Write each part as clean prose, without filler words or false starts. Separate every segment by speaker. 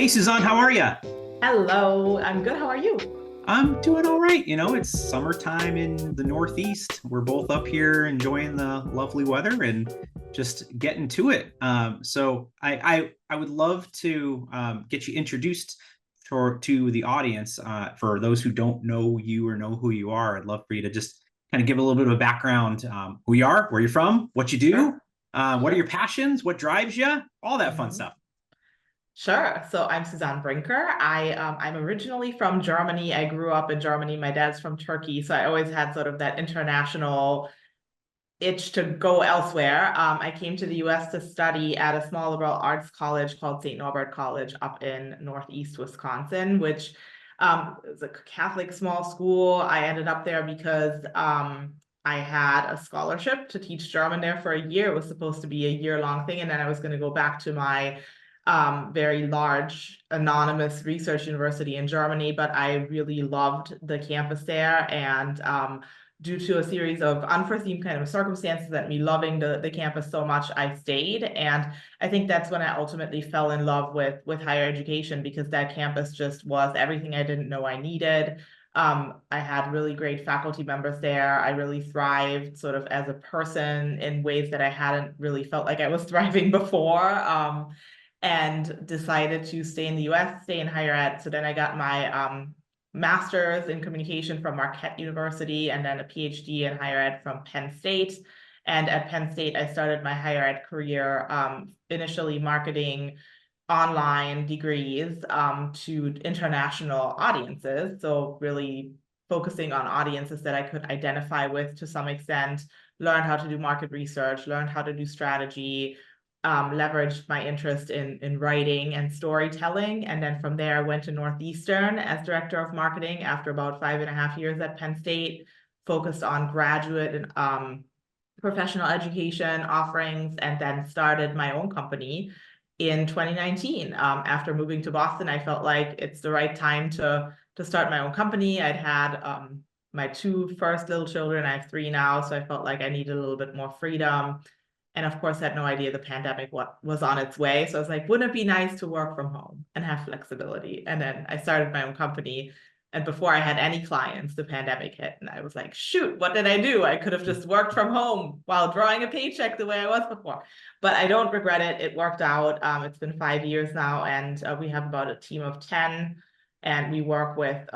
Speaker 1: Suzan, how are you?
Speaker 2: Hello, I'm good. How are you?
Speaker 1: I'm doing all right. It's summertime in the Northeast. We're both up here enjoying the lovely weather and just getting to it. So I would love to get you introduced to the audience. For those who don't know you or know who you are, I'd love for you to just kind of give a little bit of a background, who you are, where you're from, what you do,
Speaker 2: Sure,
Speaker 1: what are your
Speaker 2: sure.
Speaker 1: passions, what drives you, all that fun
Speaker 2: hmm
Speaker 1: stuff.
Speaker 2: Sure. So I'm Suzan Brinker. I'm originally from Germany. I grew up in Germany. My dad's from Turkey, so I always had sort of that international itch to go elsewhere. I came to the US to study at a small liberal arts college called St. Norbert College up in Northeast Wisconsin, which is a Catholic small school. I ended up there because I had a scholarship to teach German there for a year. It was supposed to be a year-long thing, and then I was going to go back to my very large anonymous research university in Germany, but I really loved the campus there. And due to a series of unforeseen kind of circumstances that me loving the campus so much, I stayed. And I think that's when I ultimately fell in love with higher education, because that campus just was everything I didn't know I needed. I had really great faculty members there. I really thrived sort of as a person in ways that I hadn't really felt like I was thriving before. And decided to stay in the US, stay in higher ed. So then I got my master's in communication from Marquette University, and then a PhD in higher ed from Penn State. And at Penn State, I started my higher ed career, initially marketing online degrees to international audiences. So really focusing on audiences that I could identify with to some extent, learned how to do market research, learned how to do strategy, leveraged my interest in writing and storytelling. And then from there, I went to Northeastern as director of marketing after about 5.5 years at Penn State, focused on graduate and professional education offerings, and then started my own company in 2019. After moving to Boston, I felt like it's the right time to start my own company. I'd had my two first little children. I have three now, so I felt like I needed a little bit more freedom. And of course, had no idea the pandemic what was on its way. So I was like, wouldn't it be nice to work from home and have flexibility? And then I started my own company. And before I had any clients, the pandemic hit. And I was like, shoot, what did I do? I could have just worked from home while drawing a paycheck the way I was before. But I don't regret it. It worked out. It's been 5 years now, and we have about a team of 10. And we work with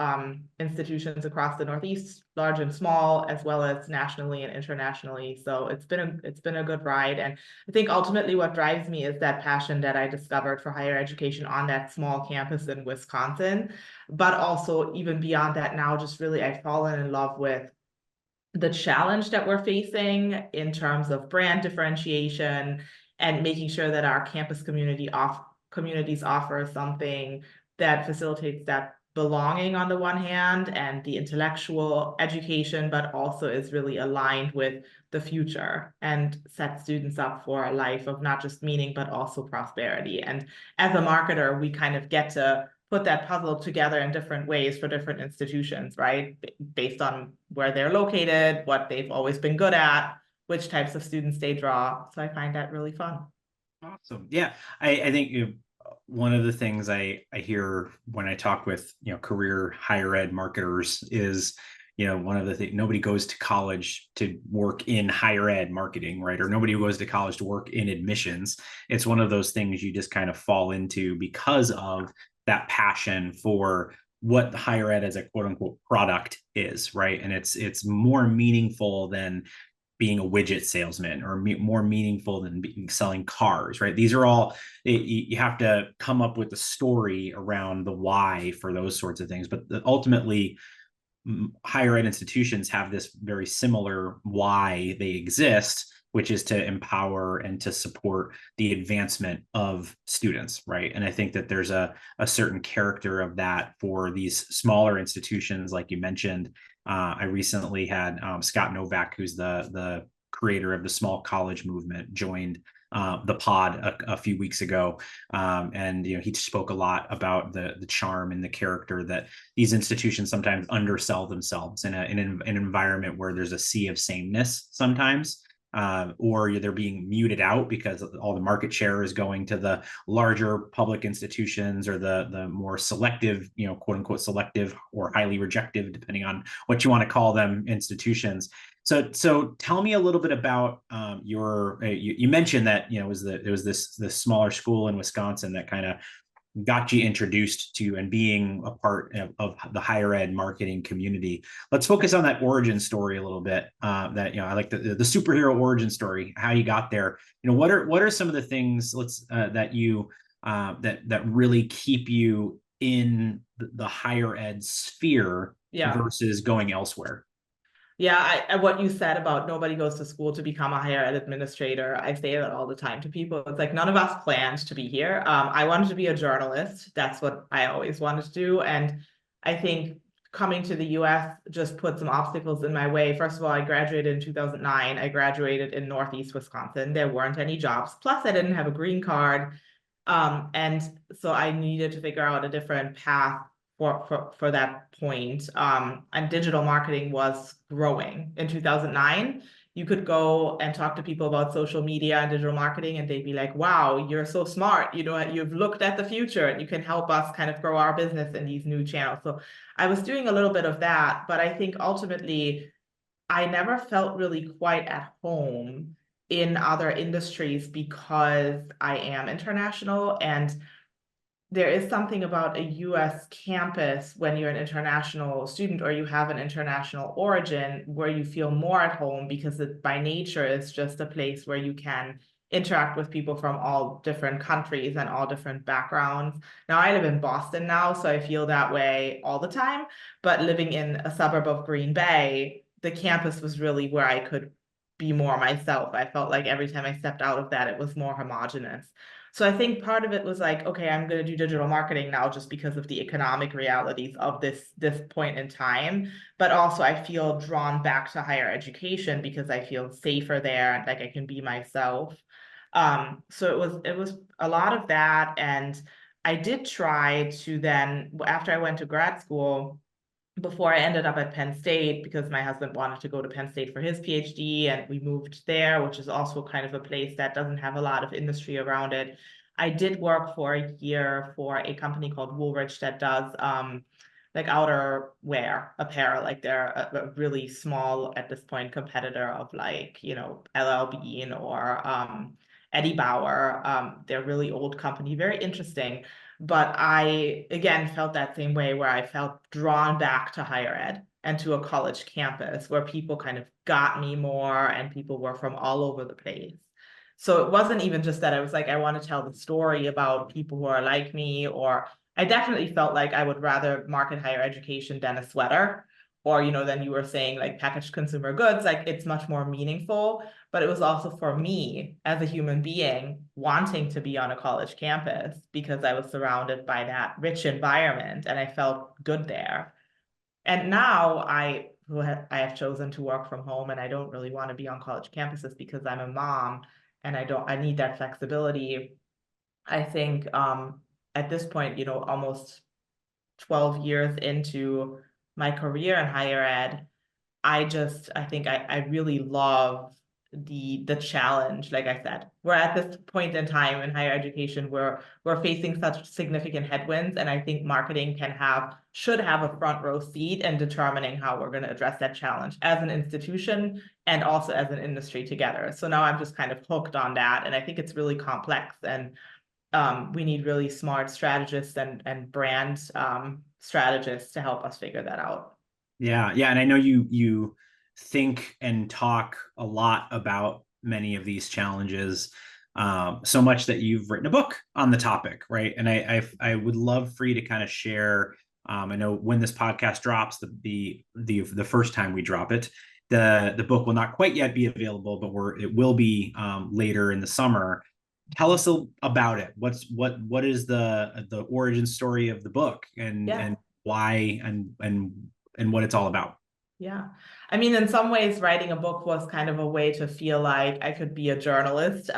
Speaker 2: institutions across the Northeast, large and small, as well as nationally and internationally. So it's been a good ride. And I think ultimately what drives me is that passion that I discovered for higher education on that small campus in Wisconsin. But also even beyond that, now just really I've fallen in love with the challenge that we're facing in terms of brand differentiation and making sure that our campus communities offer something that facilitates that belonging on the one hand and the intellectual education, but also is really aligned with the future and set students up for a life of not just meaning, but also prosperity. And as a marketer, we kind of get to put that puzzle together in different ways for different institutions, right? Based on where they're located, what they've always been good at, which types of students they draw. So I find that really fun.
Speaker 1: Awesome. Yeah, I think one of the things I hear when I talk with career higher ed marketers is one of the things, nobody goes to college to work in higher ed marketing, right? Or nobody goes to college to work in admissions. It's one of those things you just kind of fall into because of that passion for what the higher ed as a quote unquote product is, right? And it's more meaningful than being a widget salesman, or more meaningful than selling cars, right? These are all, you have to come up with a story around the why for those sorts of things. But ultimately, higher ed institutions have this very similar why they exist, which is to empower and to support the advancement of students, right? And I think that there's a certain character of that for these smaller institutions, like you mentioned. I recently had Scott Novak, who's the creator of the small college movement, joined the pod a few weeks ago, and he spoke a lot about the charm and the character that these institutions sometimes undersell themselves in an environment where there's a sea of sameness sometimes. or they're being muted out because all the market share is going to the larger public institutions or the more selective, quote unquote selective or highly rejective, depending on what you want to call them, institutions. So tell me a little bit about you mentioned that it was this smaller school in Wisconsin that kind of got you introduced to and being a part of the higher ed marketing community. Let's focus on that origin story a little bit. That I like the superhero origin story, how you got there. What are some of the things that you that really keep you in the higher ed sphere versus going elsewhere?
Speaker 2: Yeah, what you said about nobody goes to school to become a higher ed administrator, I say that all the time to people. It's like none of us planned to be here. I wanted to be a journalist. That's what I always wanted to do. And I think coming to the US just put some obstacles in my way. First of all, I graduated in 2009. I graduated in Northeast Wisconsin. There weren't any jobs. Plus, I didn't have a green card. And so I needed to figure out a different path for that point. And digital marketing was growing in 2009. You could go and talk to people about social media and digital marketing, and they'd be like, wow, you're so smart. You've looked at the future and you can help us kind of grow our business in these new channels. So I was doing a little bit of that, but I think ultimately I never felt really quite at home in other industries because I am international, and there is something about a US campus when you're an international student or you have an international origin where you feel more at home because it by nature is just a place where you can interact with people from all different countries and all different backgrounds. Now, I live in Boston now, so I feel that way all the time, but living in a suburb of Green Bay, the campus was really where I could be more myself. I felt like every time I stepped out of that, it was more homogenous. So I think part of it was like, okay, I'm going to do digital marketing now just because of the economic realities of this point in time. But also I feel drawn back to higher education because I feel safer there and like I can be myself. So it was a lot of that. And I did try to then, after I went to grad school, before I ended up at Penn State, because my husband wanted to go to Penn State for his PhD, and we moved there, which is also kind of a place that doesn't have a lot of industry around it. I did work for a year for a company called Woolrich that does like outerwear apparel. Like they're a really small at this point competitor of like LL Bean or Eddie Bauer. They're a really old company, very interesting. But I, again, felt that same way where I felt drawn back to higher ed and to a college campus where people kind of got me more and people were from all over the place. So it wasn't even just that I was like, I want to tell the story about people who are like me, or I definitely felt like I would rather market higher education than a sweater, or, than you were saying, like packaged consumer goods, like it's much more meaningful. But it was also for me as a human being wanting to be on a college campus because I was surrounded by that rich environment and I felt good there. And now I have chosen to work from home, and I don't really want to be on college campuses because I'm a mom and I need that flexibility. I think at this point, almost 12 years into my career in higher ed, I think I really love the challenge. Like I said, we're at this point in time in higher education where we're facing such significant headwinds, and I think marketing should have a front row seat in determining how we're going to address that challenge as an institution and also as an industry together. So now I'm just kind of hooked on that, and I think it's really complex, and we need really smart strategists and brand strategists to help us figure that out.
Speaker 1: Yeah, and I know you think and talk a lot about many of these challenges, so much that you've written a book on the topic, right? And I would love for you to kind of share. I know when this podcast drops, the first time we drop it, the book will not quite yet be available, but it will be later in the summer. Tell us about it. What is the origin story of the book, and why and what it's all about?
Speaker 2: Yeah. I mean, in some ways, writing a book was kind of a way to feel like I could be a journalist,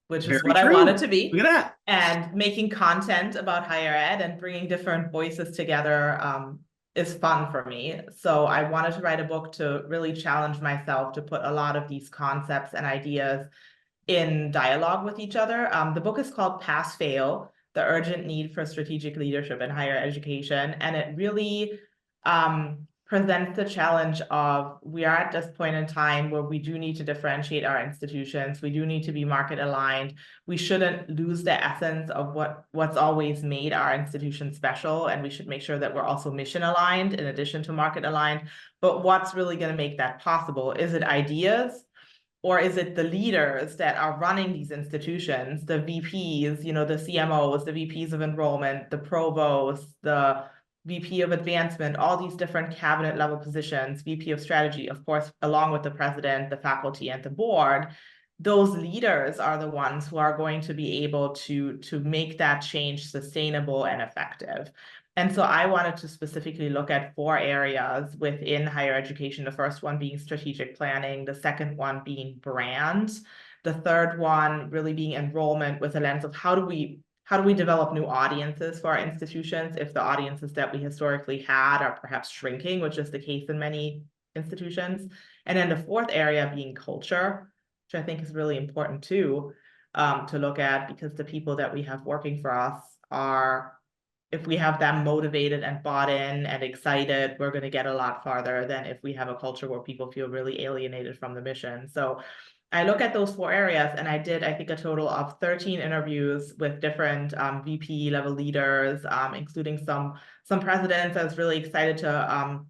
Speaker 2: which is
Speaker 1: Very
Speaker 2: what I
Speaker 1: true.
Speaker 2: wanted to be.
Speaker 1: Look at that.
Speaker 2: And making content about higher ed and bringing different voices together is fun for me. So I wanted to write a book to really challenge myself to put a lot of these concepts and ideas in dialogue with each other. The book is called Pass Fail: The Urgent Need for Strategic Leadership in Higher Education. And it really presents the challenge of, we are at this point in time where we do need to differentiate our institutions. We do need to be market aligned. We shouldn't lose the essence of what's always made our institution special. And we should make sure that we're also mission aligned in addition to market aligned. But what's really going to make that possible? Is it ideas? Or is it the leaders that are running these institutions, the VPs, the CMOs, the VPs of enrollment, the provosts, the VP of advancement, all these different cabinet level positions, VP of strategy, of course, along with the president, the faculty, and the board. Those leaders are the ones who are going to be able to make that change sustainable and effective. And so I wanted to specifically look at 4 areas within higher education. The first one being strategic planning, the second one being brand, the third one really being enrollment with a lens of how do we develop new audiences for our institutions if the audiences that we historically had are perhaps shrinking, which is the case in many institutions. And then the fourth area being culture, which I think is really important too, to look at, because the people that we have working for us are, if we have them motivated and bought in and excited, we're going to get a lot farther than if we have a culture where people feel really alienated from the mission. So I look at those 4 areas, and I did, I think, a total of 13 interviews with different VP level leaders, including some presidents. I was really excited to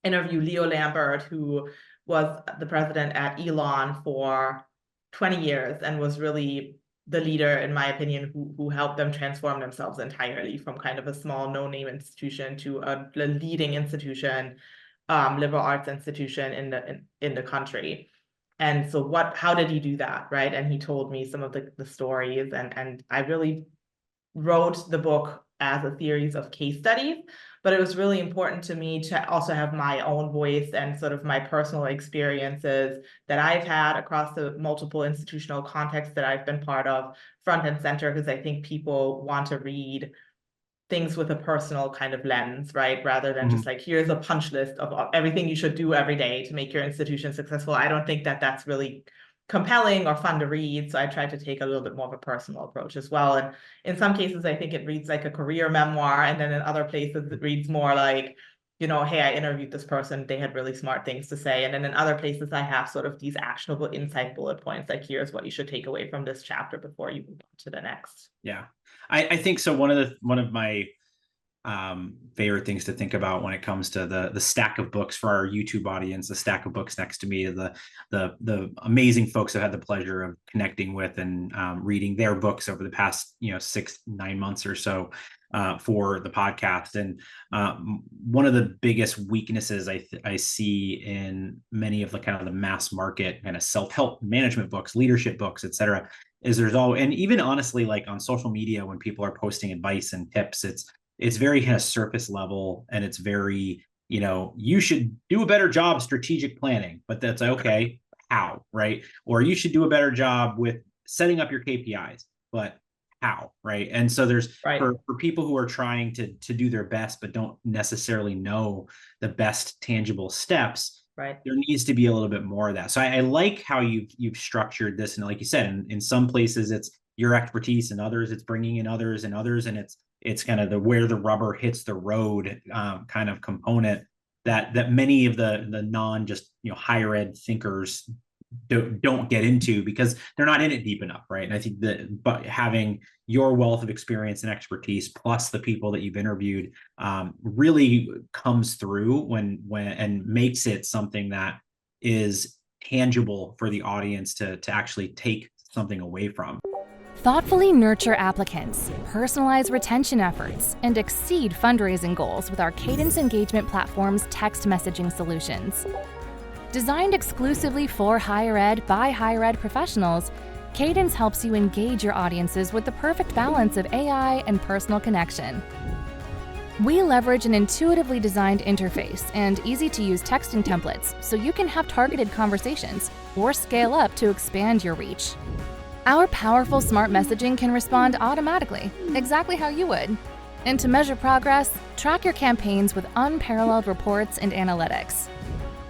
Speaker 2: interview Leo Lambert, who was the president at Elon for 20 years and was really the leader, in my opinion, who helped them transform themselves entirely from kind of a small no-name institution to a leading institution, liberal arts institution in the country. And so how did he do that, right? And he told me some of the stories, and I really wrote the book as a series of case studies, but it was really important to me to also have my own voice and sort of my personal experiences that I've had across the multiple institutional contexts that I've been part of, front and center, because I think people want to read things with a personal kind of lens, right? Rather than just like, here's a punch list of everything you should do every day to make your institution successful. I don't think that that's really compelling or fun to read. So I tried to take a little bit more of a personal approach as well. And in some cases, I think it reads like a career memoir. And then in other places, it reads more like, hey, I interviewed this person, they had really smart things to say. And then in other places, I have sort of these actionable insight bullet points, like here's what you should take away from this chapter before you move on to the next.
Speaker 1: Yeah, I think so. One of my favorite things to think about when it comes to the stack of books for our YouTube audience, the stack of books next to me, the amazing folks I've had the pleasure of connecting with and reading their books over the past 6-9 months or so for the podcast. And one of the biggest weaknesses I see in many of the kind of the mass market kind of self-help management books, leadership books, et cetera, is and even honestly, like on social media, when people are posting advice and tips, it's very kind of surface level, and it's very, you should do a better job strategic planning, but that's okay, how, right? Or you should do a better job with setting up your KPIs, but how, right? And so there's for people who are trying to do their best, but don't necessarily know the best tangible steps,
Speaker 2: right, there
Speaker 1: needs to be a little bit more of that. So I like how you've structured this, and like you said, in some places it's your expertise, and others it's bringing in others, and it's kind of where the rubber hits the road kind of component that many of the non just higher ed thinkers don't get into because they're not in it deep enough, right? And I think but having your wealth of experience and expertise plus the people that you've interviewed really comes through when and makes it something that is tangible for the audience to actually take something away from.
Speaker 3: Thoughtfully nurture applicants, personalize retention efforts, and exceed fundraising goals with our Cadence Engagement Platform's text messaging solutions. Designed exclusively for higher ed by higher ed professionals, Cadence helps you engage your audiences with the perfect balance of AI and personal connection. We leverage an intuitively designed interface and easy-to-use texting templates so you can have targeted conversations or scale up to expand your reach. Our powerful smart messaging can respond automatically, exactly how you would. And to measure progress, track your campaigns with unparalleled reports and analytics.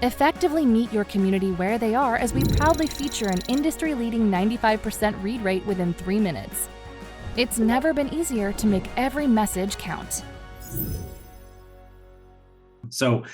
Speaker 3: Effectively meet your community where they are as we proudly feature an industry-leading 95% read rate within 3 minutes. It's never been easier to make every message count.
Speaker 1: So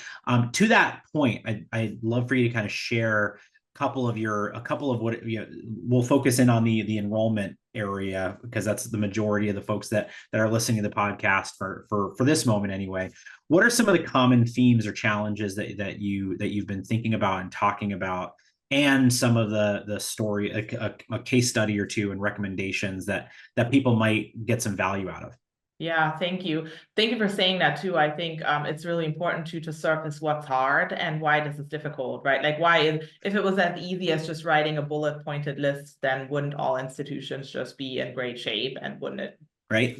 Speaker 1: to that point, I'd love for you to kind of share a couple of what, we'll focus in on the enrollment area, because that's the majority of the folks that are listening to the podcast for this moment anyway. What are some of the common themes or challenges that you've been thinking about and talking about, and some of the story, a case study or two and recommendations that people might get some value out of?
Speaker 2: Yeah, thank you. Thank you for saying that too. I think it's really important to surface what's hard and why this is difficult, right? Like if it was as easy as just writing a bullet pointed list, then wouldn't all institutions just be in great shape, and wouldn't it?
Speaker 1: Right.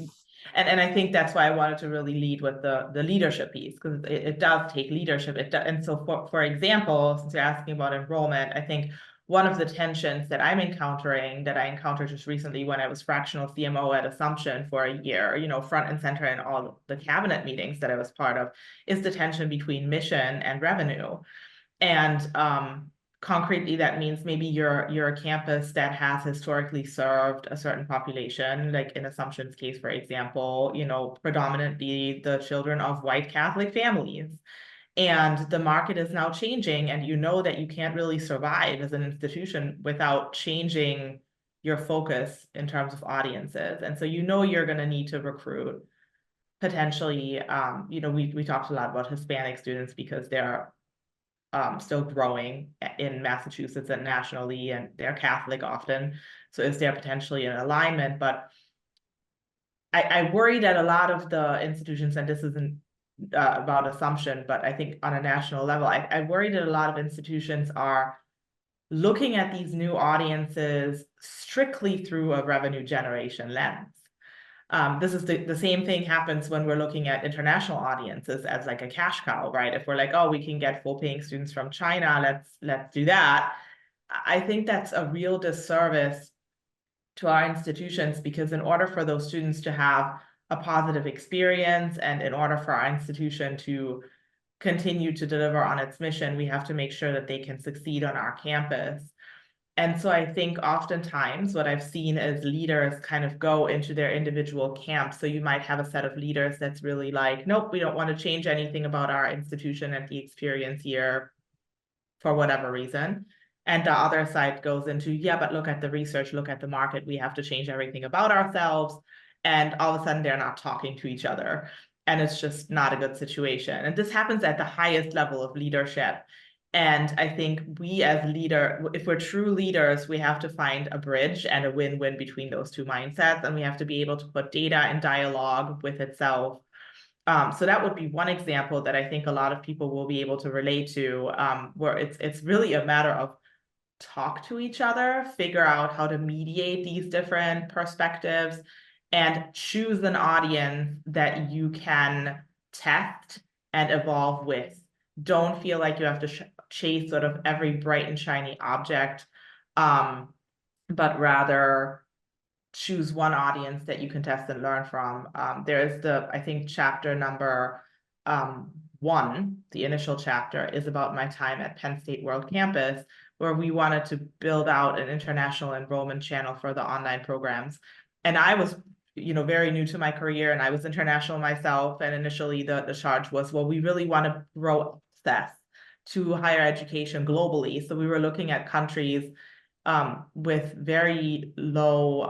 Speaker 2: And I think that's why I wanted to really lead with the leadership piece, because it does take leadership. And so for example, since you're asking about enrollment, I think one of the tensions that I'm encountering, that I encountered just recently when I was fractional CMO at Assumption for a year, front and center in all the cabinet meetings that I was part of, is the tension between mission and revenue. And concretely, that means maybe you're a campus that has historically served a certain population, like in Assumption's case, for example, predominantly the children of white Catholic families. And the market is now changing, and that you can't really survive as an institution without changing your focus in terms of audiences. And so you're going to need to recruit potentially, we talked a lot about Hispanic students because they're still growing in Massachusetts and nationally, and they're Catholic often. So is there potentially an alignment? But I worry that a lot of the institutions, and this isn't about Assumption, but I think on a national level, I worry that a lot of institutions are looking at these new audiences strictly through a revenue generation lens. This is the same thing happens when we're looking at international audiences as like a cash cow, right? If we're like, oh, we can get full paying students from China, let's do that. I think that's a real disservice to our institutions, because in order for those students to have a positive experience, and in order for our institution to continue to deliver on its mission, we have to make sure that they can succeed on our campus. And so I think oftentimes what I've seen is leaders kind of go into their individual camps. So you might have a set of leaders that's really like, nope, we don't want to change anything about our institution and the experience here for whatever reason. And the other side goes into, yeah, but look at the research, look at the market, we have to change everything about ourselves. And all of a sudden they're not talking to each other. And it's just not a good situation. And this happens at the highest level of leadership. And I think we as if we're true leaders, we have to find a bridge and a win-win between those two mindsets. And we have to be able to put data in dialogue with itself. So that would be one example that I think a lot of people will be able to relate to, where it's really a matter of talk to each other, figure out how to mediate these different perspectives, and choose an audience that you can test and evolve with. Don't feel like you have to chase sort of every bright and shiny object, but rather choose one audience that you can test and learn from. There's I think chapter number 1, the initial chapter, is about my time at Penn State World Campus, where we wanted to build out an international enrollment channel for the online programs. And I was very new to my career, and I was international myself. And initially the charge was, well, we really want to grow access to higher education globally. So we were looking at countries with very low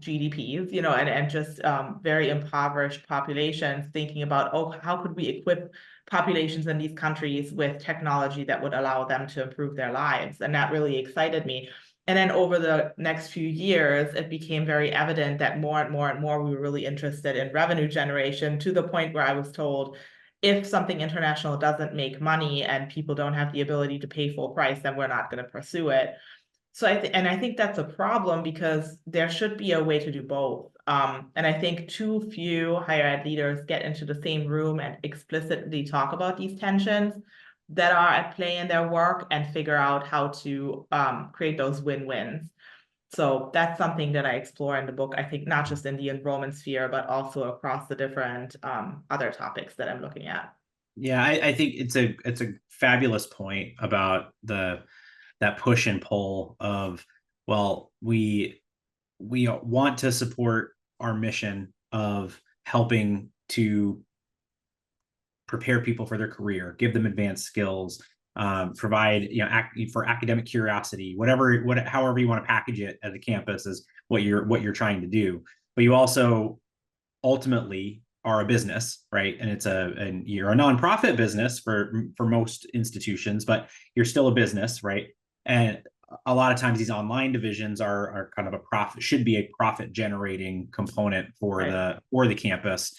Speaker 2: GDPs, and just very impoverished populations, thinking about, oh, how could we equip populations in these countries with technology that would allow them to improve their lives? And that really excited me. And then over the next few years, it became very evident that more and more and more we were really interested in revenue generation, to the point where I was told, if something international doesn't make money and people don't have the ability to pay full price, then we're not going to pursue it. So I think that's a problem, because there should be a way to do both. And I think too few higher ed leaders get into the same room and explicitly talk about these tensions that are at play in their work, and figure out how to create those win-wins. So that's something that I explore in the book, I think, not just in the enrollment sphere, but also across the different other topics that I'm looking at.
Speaker 1: Yeah, I think it's a fabulous point about that push and pull of, well, we want to support our mission of helping to prepare people for their career, give them advanced skills, provide, for academic curiosity, however you want to package it at the campus is what you're trying to do. But you also ultimately are a business, right? And you're a nonprofit business for most institutions, but you're still a business, right? And a lot of times these online divisions are kind of should be a profit generating component for the campus.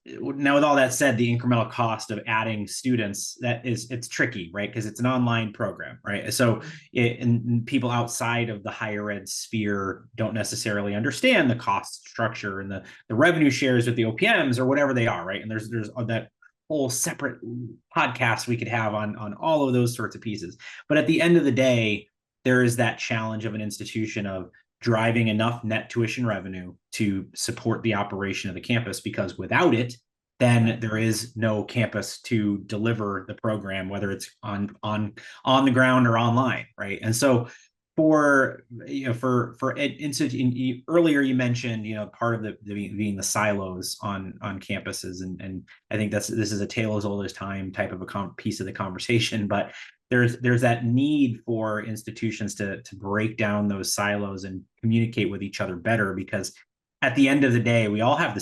Speaker 1: Now, with all that said, the incremental cost of adding students, it's tricky, right? Because it's an online program, right? So and people outside of the higher ed sphere don't necessarily understand the cost structure and the revenue shares with the OPMs or whatever they are, right? And there's that whole separate podcast we could have on all of those sorts of pieces. But at the end of the day, there is that challenge of an institution of driving enough net tuition revenue to support the operation of the campus, because without it, then there is no campus to deliver the program, whether it's on the ground or online, right? And so for institute, earlier you mentioned, part of being the silos on campuses, and I think this is a tale as old as time type of a piece of the conversation, but there's that need for institutions to break down those silos and communicate with each other better, because at the end of the day, we all have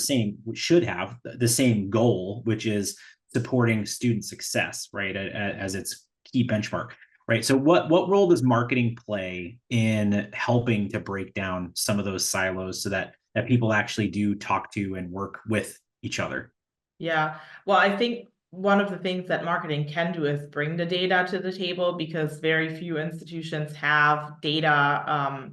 Speaker 1: should have the same goal, which is supporting student success, right, as its key benchmark, right? So what role does marketing play in helping to break down some of those silos so that people actually do talk to and work with each other?
Speaker 2: Yeah, well, I think one of the things that marketing can do is bring the data to the table, because very few institutions have data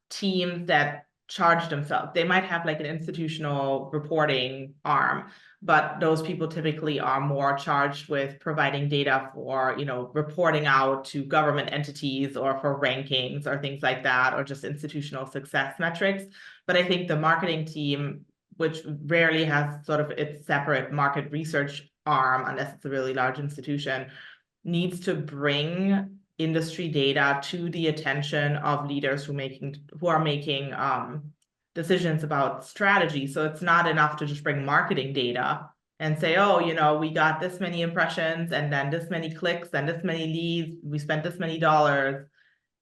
Speaker 2: teams that charge themselves. They might have like an institutional reporting arm, but those people typically are more charged with providing data for, reporting out to government entities or for rankings or things like that, or just institutional success metrics. But I think the marketing team, which rarely has sort of its separate market research arm, unless it's a really large institution, needs to bring industry data to the attention of leaders who are making decisions about strategy. So it's not enough to just bring marketing data and say, oh, we got this many impressions and then this many clicks and this many leads, we spent this many dollars,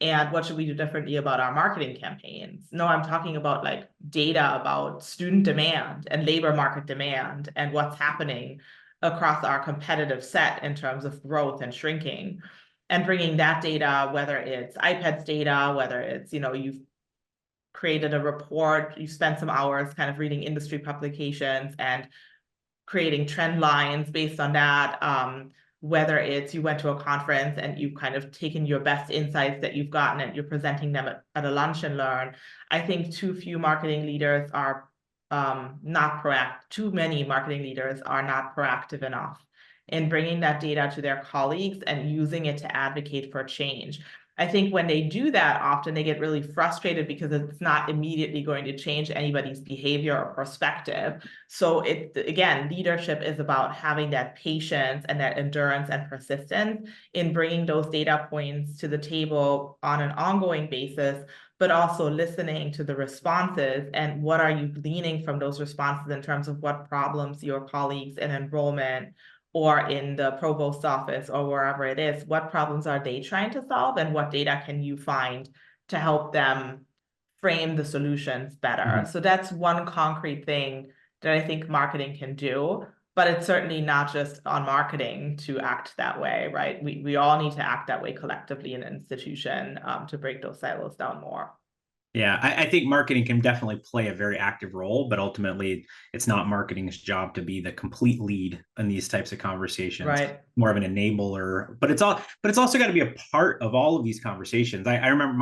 Speaker 2: and what should we do differently about our marketing campaigns? No, I'm talking about like data about student demand and labor market demand and what's happening across our competitive set in terms of growth and shrinking, and bringing that data, whether it's iPads data, whether it's, you've created a report, you spent some hours kind of reading industry publications and creating trend lines based on that, whether it's you went to a conference and you've kind of taken your best insights that you've gotten and you're presenting them at a lunch and learn. I think too many marketing leaders are not proactive enough in bringing that data to their colleagues and using it to advocate for change. I think when they do that, often they get really frustrated because it's not immediately going to change anybody's behavior or perspective. So again, leadership is about having that patience and that endurance and persistence in bringing those data points to the table on an ongoing basis, but also listening to the responses and what are you gleaning from those responses in terms of what problems your colleagues in enrollment or in the provost's office or wherever it is, what problems are they trying to solve, and what data can you find to help them frame the solutions better? Mm-hmm. So that's one concrete thing that I think marketing can do, but it's certainly not just on marketing to act that way, right? We all need to act that way collectively in an institution to break those silos down more.
Speaker 1: Yeah, I think marketing can definitely play a very active role, but ultimately it's not marketing's job to be the complete lead in these types of conversations.
Speaker 2: Right.
Speaker 1: More of an enabler, but it's also got to be a part of all of these conversations. I remember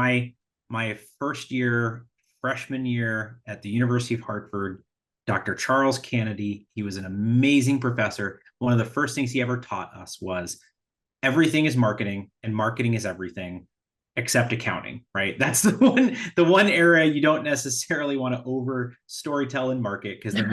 Speaker 1: my freshman year at the University of Hartford, Dr. Charles Kennedy, he was an amazing professor. One of the first things he ever taught us was everything is marketing and marketing is everything. except accounting, right? That's the one area you don't necessarily want to over storytell and market, because then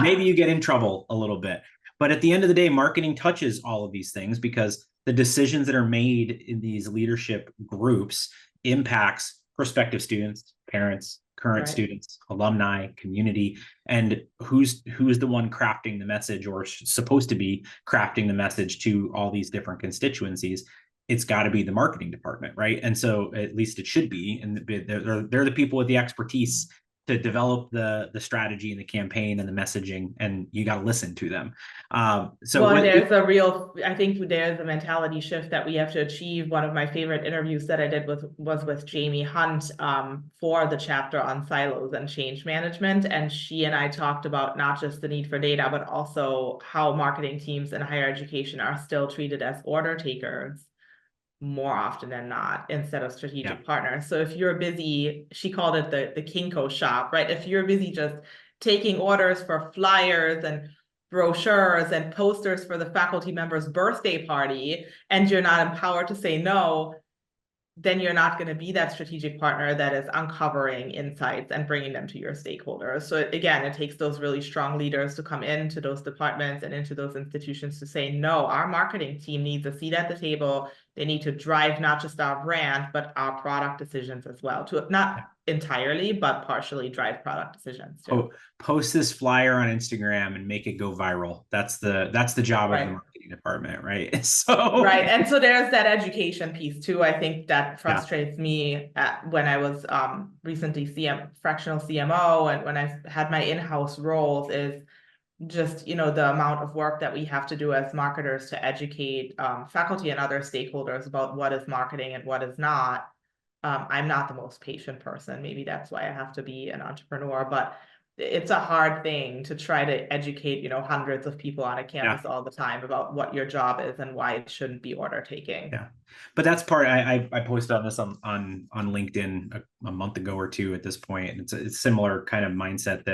Speaker 1: maybe you get in trouble a little bit. But at the end of the day, marketing touches all of these things, because the decisions that are made in these leadership groups impacts prospective students, parents, current
Speaker 2: Right.
Speaker 1: students, alumni, community, and who's the one crafting the message, or supposed to be crafting the message to all these different constituencies. It's got to be the marketing department, right? And so at least it should be, and they're the people with the expertise to develop the strategy and the campaign and the messaging, and you got to listen to them. So
Speaker 2: well, there's a real, I think there's a mentality shift that we have to achieve. One of my favorite interviews that I did was with Jamie Hunt for the chapter on silos and change management. And she and I talked about not just the need for data, but also how marketing teams in higher education are still treated as order takers more often than not, instead of strategic partners. So if you're busy, she called it the Kinko shop, right? If you're busy just taking orders for flyers and brochures and posters for the faculty member's birthday party, and you're not empowered to say no, then you're not going to be that strategic partner that is uncovering insights and bringing them to your stakeholders. So again, it takes those really strong leaders to come into those departments and into those institutions to say, no, our marketing team needs a seat at the table. They need to drive not just our brand, but our product decisions as well, to not entirely, but partially drive product decisions too.
Speaker 1: Post this flyer on Instagram and make it go viral. That's the job of the marketing department, right? So
Speaker 2: right, and so there's that education piece too. I think that frustrates me when I was recently fractional CMO, and when I had my in-house roles, is just, you know, the amount of work that we have to do as marketers to educate faculty and other stakeholders about what is marketing and what is not. I'm not the most patient person. Maybe that's why I have to be an entrepreneur, but it's a hard thing to try to educate, you know, hundreds of people on a campus all the time about what your job is and why it shouldn't be order taking.
Speaker 1: Yeah, but that's part. I posted on this on LinkedIn a month ago or two at this point. It's a similar kind of mindset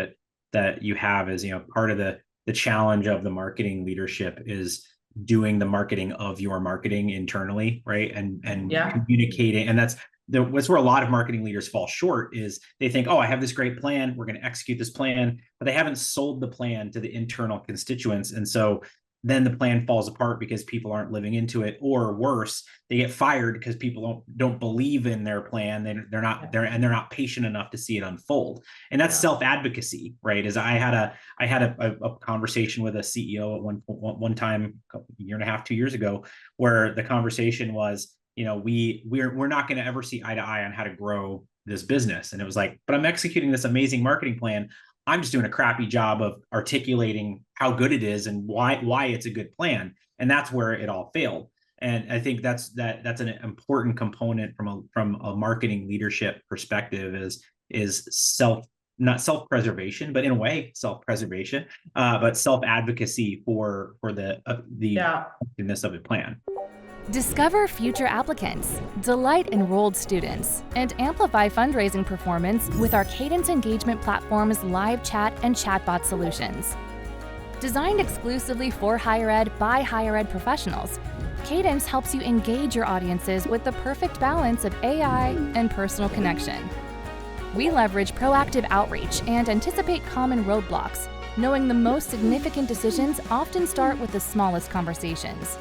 Speaker 1: that you have, is, you know, part of the challenge of the marketing leadership is doing the marketing of your marketing internally, right? And communicating. And that's where a lot of marketing leaders fall short, is they think, oh, I have this great plan, we're going to execute this plan, but they haven't sold the plan to the internal constituents. And so then the plan falls apart because people aren't living into it, or worse, they get fired because people don't believe in their plan. They're not patient enough to see it unfold. And that's self-advocacy, right? As I had a conversation with a CEO at one time, a year and a half, 2 years ago, where the conversation was, you know, we're not going to ever see eye to eye on how to grow this business. And it was like, but I'm executing this amazing marketing plan. I'm just doing a crappy job of articulating how good it is and why it's a good plan. And that's where it all failed. And I think that's an important component from a marketing leadership perspective, is not self-preservation, but in a way self-preservation, but self-advocacy for the effectiveness of a plan.
Speaker 3: Discover future applicants, delight enrolled students, and amplify fundraising performance with our Cadence engagement platform's live chat and chatbot solutions. Designed exclusively for higher ed by higher ed professionals, Cadence helps you engage your audiences with the perfect balance of AI and personal connection. We leverage proactive outreach and anticipate common roadblocks, knowing the most significant decisions often start with the smallest conversations.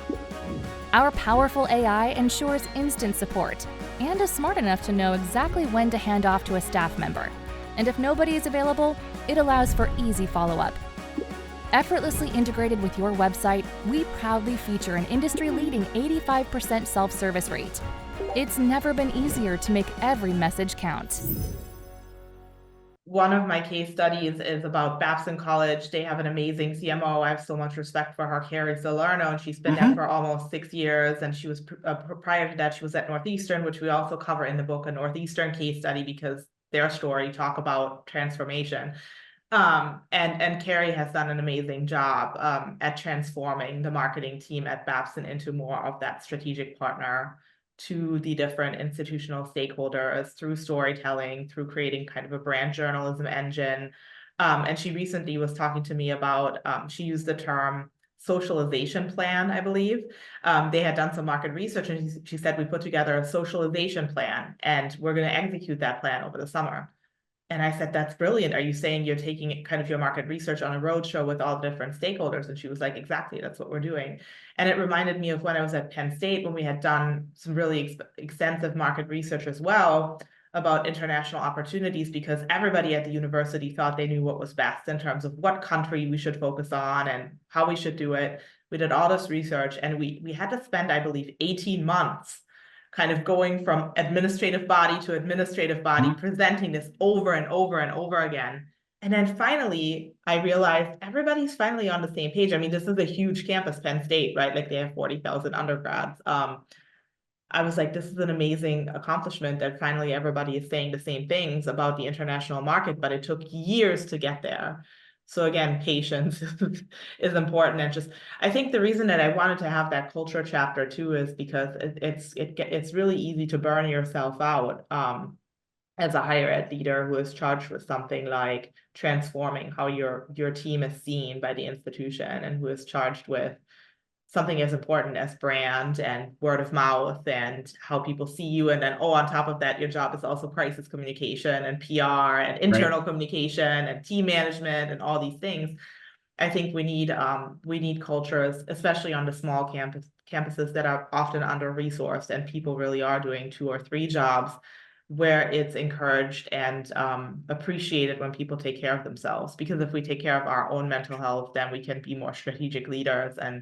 Speaker 3: Our powerful AI ensures instant support and is smart enough to know exactly when to hand off to a staff member. And if nobody is available, it allows for easy follow-up. Effortlessly integrated with your website, we proudly feature an industry-leading 85% self-service rate. It's never been easier to make every message count.
Speaker 2: One of my case studies is about Babson College. They have an amazing CMO. I have so much respect for her, Carrie Salerno, and she's been there for almost 6 years. And she was prior to that, she was at Northeastern, which we also cover in the book, a Northeastern case study, because their story talk about transformation. And Carrie has done an amazing job at transforming the marketing team at Babson into more of that strategic partner to the different institutional stakeholders through storytelling, through creating kind of a brand journalism engine. And she recently was talking to me about, she used the term socialization plan, I believe. They had done some market research, and she said, we put together a socialization plan, and we're going to execute that plan over the summer. And I said, that's brilliant. Are you saying you're taking kind of your market research on a roadshow with all different stakeholders? And she was like, exactly, that's what we're doing. And it reminded me of when I was at Penn State, when we had done some really extensive market research as well about international opportunities, because everybody at the university thought they knew what was best in terms of what country we should focus on and how we should do it. We did all this research, and we had to spend, I believe, 18 months kind of going from administrative body to administrative body, presenting this over and over and over again. And then finally, I realized everybody's finally on the same page. I mean, this is a huge campus, Penn State, right? Like they have 40,000 undergrads. I was like, this is an amazing accomplishment that finally everybody is saying the same things about the international market, but it took years to get there. So again, patience is important. And just, I think the reason that I wanted to have that culture chapter too is because it's really easy to burn yourself out as a higher ed leader who is charged with something like transforming how your team is seen by the institution, and who is charged with something as important as brand and word of mouth and how people see you. And then, on top of that, your job is also crisis communication and PR and internal communication and team management and all these things. I think we need cultures, especially on the small campuses that are often under-resourced, and people really are doing 2 or 3 jobs, where it's encouraged and appreciated when people take care of themselves. Because if we take care of our own mental health, then we can be more strategic leaders, and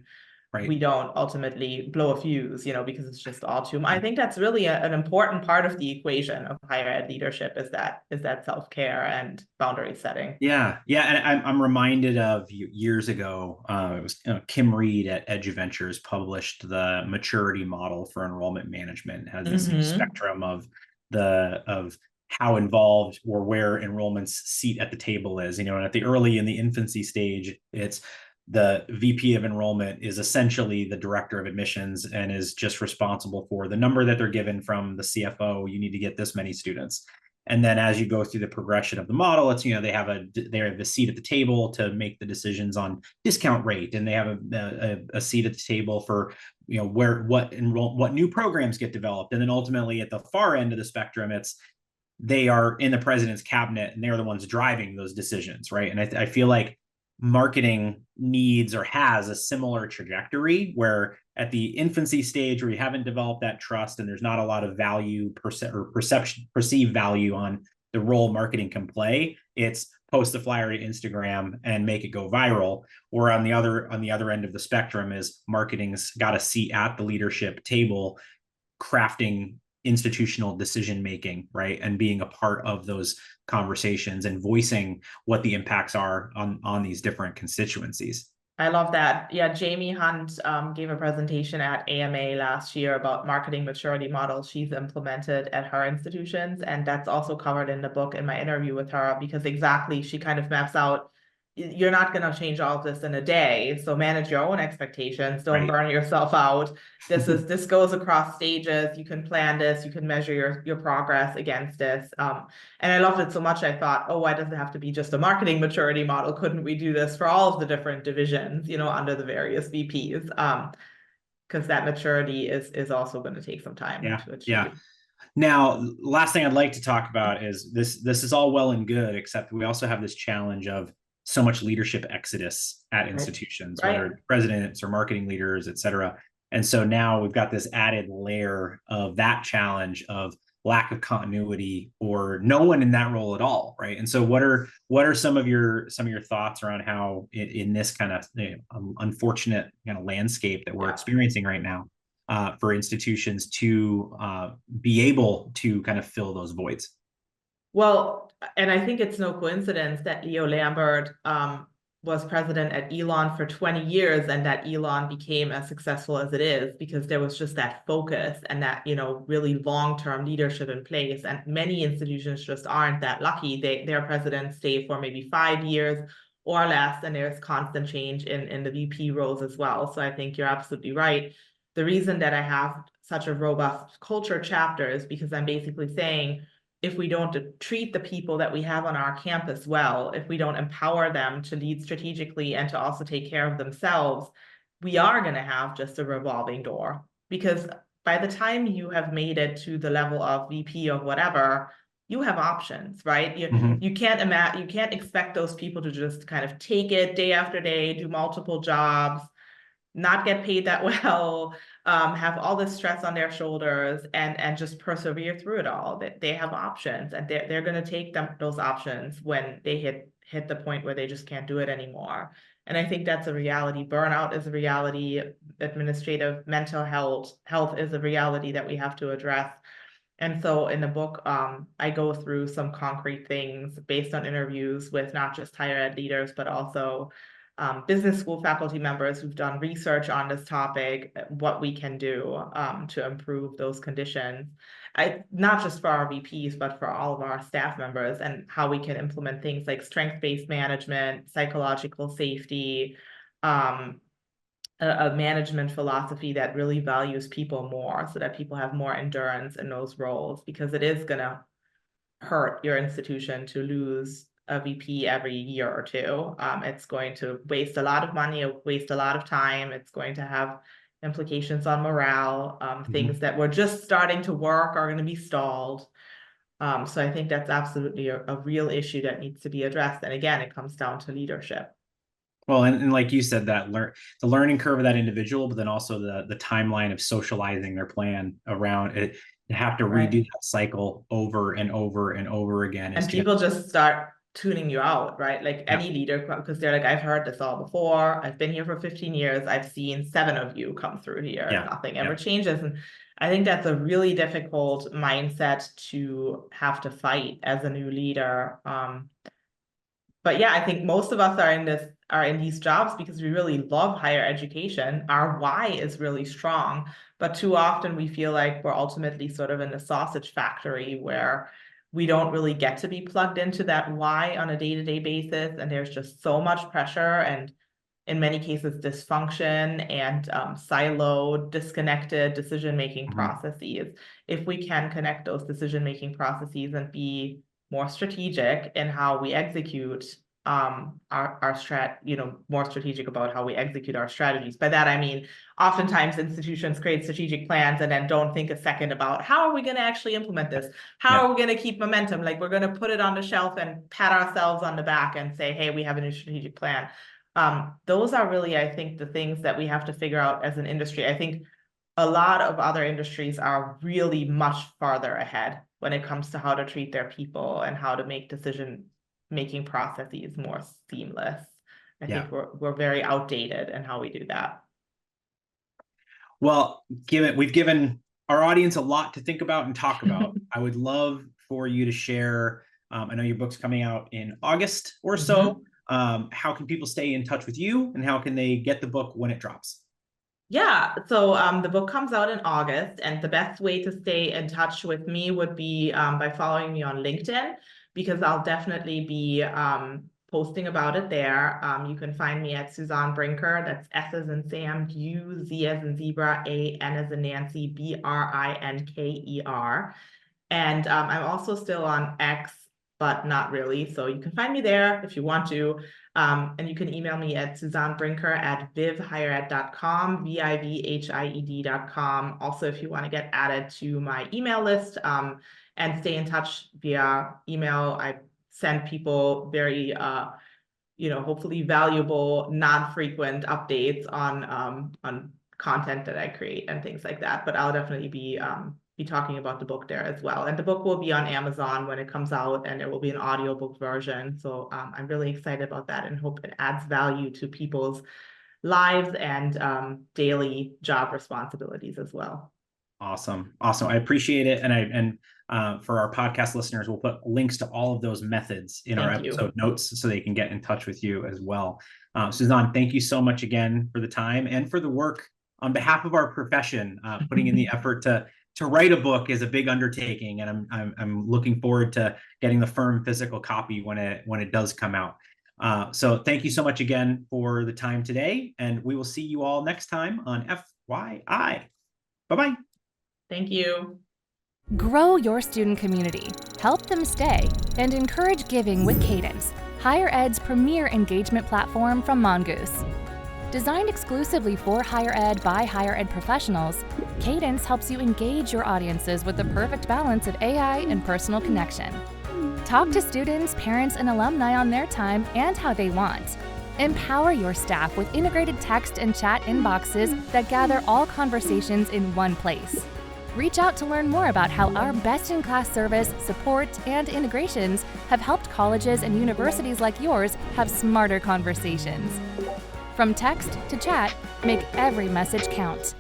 Speaker 2: we don't ultimately blow a fuse, because it's just all too much. I think that's really an important part of the equation of higher ed leadership, is that self-care and boundary setting.
Speaker 1: Yeah. And I'm reminded of years ago, it was Kim Reed at EduVentures published the maturity model for enrollment management. It has this spectrum of how involved or where enrollment's seat at the table is, and in the infancy stage, it's the VP of enrollment is essentially the director of admissions and is just responsible for the number that they're given from the CFO. You need to get this many students. And then as you go through the progression of the model, it's, they have the seat at the table to make the decisions on discount rate. And they have a seat at the table for, what new programs get developed. And then ultimately at the far end of the spectrum, they are in the president's cabinet, and they're the ones driving those decisions. Right. And I feel like marketing needs or has a similar trajectory, where at the infancy stage, where you haven't developed that trust and there's not a lot of value perceived value on the role marketing can play, it's post the flyer to Instagram and make it go viral. Or on the other end of the spectrum is marketing's got a seat at the leadership table, crafting institutional decision making, right, and being a part of those conversations and voicing what the impacts are on these different constituencies.
Speaker 2: I love that. Yeah, Jamie Hunt gave a presentation at AMA last year about marketing maturity models she's implemented at her institutions, and that's also covered in the book in my interview with her, because exactly, she kind of maps out, you're not going to change all of this in a day, so manage your own expectations, don't burn yourself out. This goes across stages. You can plan this, you can measure your progress against this. And I loved it so much, I thought, why does it have to be just a marketing maturity model? Couldn't we do this for all of the different divisions, under the various VPs? Because that maturity is also going to take some time to achieve.
Speaker 1: Yeah. Now, last thing I'd like to talk about is this is all well and good, except we also have this challenge of so much leadership exodus at institutions, whether presidents or marketing leaders, et cetera. And so now we've got this added layer of that challenge of lack of continuity or no one in that role at all, right? And so what are some of your thoughts around how in this kind of unfortunate kind of landscape that we're experiencing right now, for institutions to be able to kind of fill those voids?
Speaker 2: Well, and I think it's no coincidence that Leo Lambert was president at Elon for 20 years, and that Elon became as successful as it is, because there was just that focus and that, really long-term leadership in place. And many institutions just aren't that lucky. Their presidents stay for maybe 5 years or less, and there's constant change in the VP roles as well. So I think you're absolutely right. The reason that I have such a robust culture chapter is because I'm basically saying, if we don't treat the people that we have on our campus well, if we don't empower them to lead strategically and to also take care of themselves, we are going to have just a revolving door, because by the time you have made it to the level of VP or whatever, you have options, right? You can't expect those people to just kind of take it day after day, do multiple jobs, not get paid that well, have all this stress on their shoulders, and just persevere through it all. They have options, and they're going to take those options when they hit the point where they just can't do it anymore. And I think that's a reality. Burnout is a reality. Administrative mental health is a reality that we have to address. And so in the book, I go through some concrete things based on interviews with not just higher ed leaders, but also business school faculty members who've done research on this topic, what we can do to improve those conditions. Not just for our VPs, but for all of our staff members, and how we can implement things like strength-based management, psychological safety, a management philosophy that really values people more, so that people have more endurance in those roles, because it is going to hurt your institution to lose a VP every year or two. It's going to waste a lot of money, waste a lot of time. It's going to have implications on morale. Things that were just starting to work are going to be stalled. So I think that's absolutely a real issue that needs to be addressed. And again, it comes down to leadership.
Speaker 1: Well, and like you said, that the learning curve of that individual, but then also the timeline of socializing their plan around it. You have to redo that cycle over and over and over again.
Speaker 2: And people just start tuning you out, right? Like any leader, because they're like, I've heard this all before. I've been here for 15 years. I've seen 7 of you come through here. Nothing ever changes. And I think that's a really difficult mindset to have to fight as a new leader. But yeah, I think most of us are in these jobs because we really love higher education. Our why is really strong, but too often we feel like we're ultimately sort of in the sausage factory where we don't really get to be plugged into that why on a day-to-day basis. And there's just so much pressure, and in many cases, dysfunction and siloed, disconnected decision-making processes. If we can connect those decision-making processes and be more strategic in how we execute more strategic about how we execute our strategies. By that, I mean, oftentimes institutions create strategic plans and then don't think a second about how are we going to actually implement this? How are we going to keep momentum? Like, we're going to put it on the shelf and pat ourselves on the back and say, hey, we have a new strategic plan. Those are really, I think, the things that we have to figure out as an industry. I think a lot of other industries are really much farther ahead when it comes to how to treat their people and how to make decision-making processes more seamless. I think we're very outdated in how we do that.
Speaker 1: Well, we've given our audience a lot to think about and talk about. I would love for you to share, I know your book's coming out in August or so. How can people stay in touch with you, and how can they get the book when it drops?
Speaker 2: Yeah, so the book comes out in August, and the best way to stay in touch with me would be by following me on LinkedIn, because I'll definitely be posting about it there. You can find me at Suzan Brinker. That's S as in Sam, U, Z as in zebra, A, N as in Nancy, Brinker. And I'm also still on X, but not really. So you can find me there if you want to. And you can email me at suzanbrinker@vivhighered.com, VIVHIED.com. Also, if you want to get added to my email list and stay in touch via email, I send people very, hopefully valuable, non-frequent updates on content that I create and things like that. But I'll definitely be talking about the book there as well. And the book will be on Amazon when it comes out, and there will be an audiobook version. So I'm really excited about that and hope it adds value to people's lives and daily job responsibilities as well.
Speaker 1: Awesome. I appreciate it. And for our podcast listeners, we'll put links to all of those methods in our episode notes so they can get in touch with you as well. Suzan, thank you so much again for the time and for the work on behalf of our profession. Putting in the effort to write a book is a big undertaking, and I'm looking forward to getting the firm physical copy when it does come out. So thank you so much again for the time today, and we will see you all next time on FYI. Bye-bye.
Speaker 2: Thank you.
Speaker 3: Grow your student community, help them stay, and encourage giving with Cadence, Higher Ed's premier engagement platform from Mongoose. Designed exclusively for higher ed by higher ed professionals, Cadence helps you engage your audiences with the perfect balance of AI and personal connection. Talk to students, parents, and alumni on their time and how they want. Empower your staff with integrated text and chat inboxes that gather all conversations in one place. Reach out to learn more about how our best-in-class service, support, and integrations have helped colleges and universities like yours have smarter conversations. From text to chat, make every message count.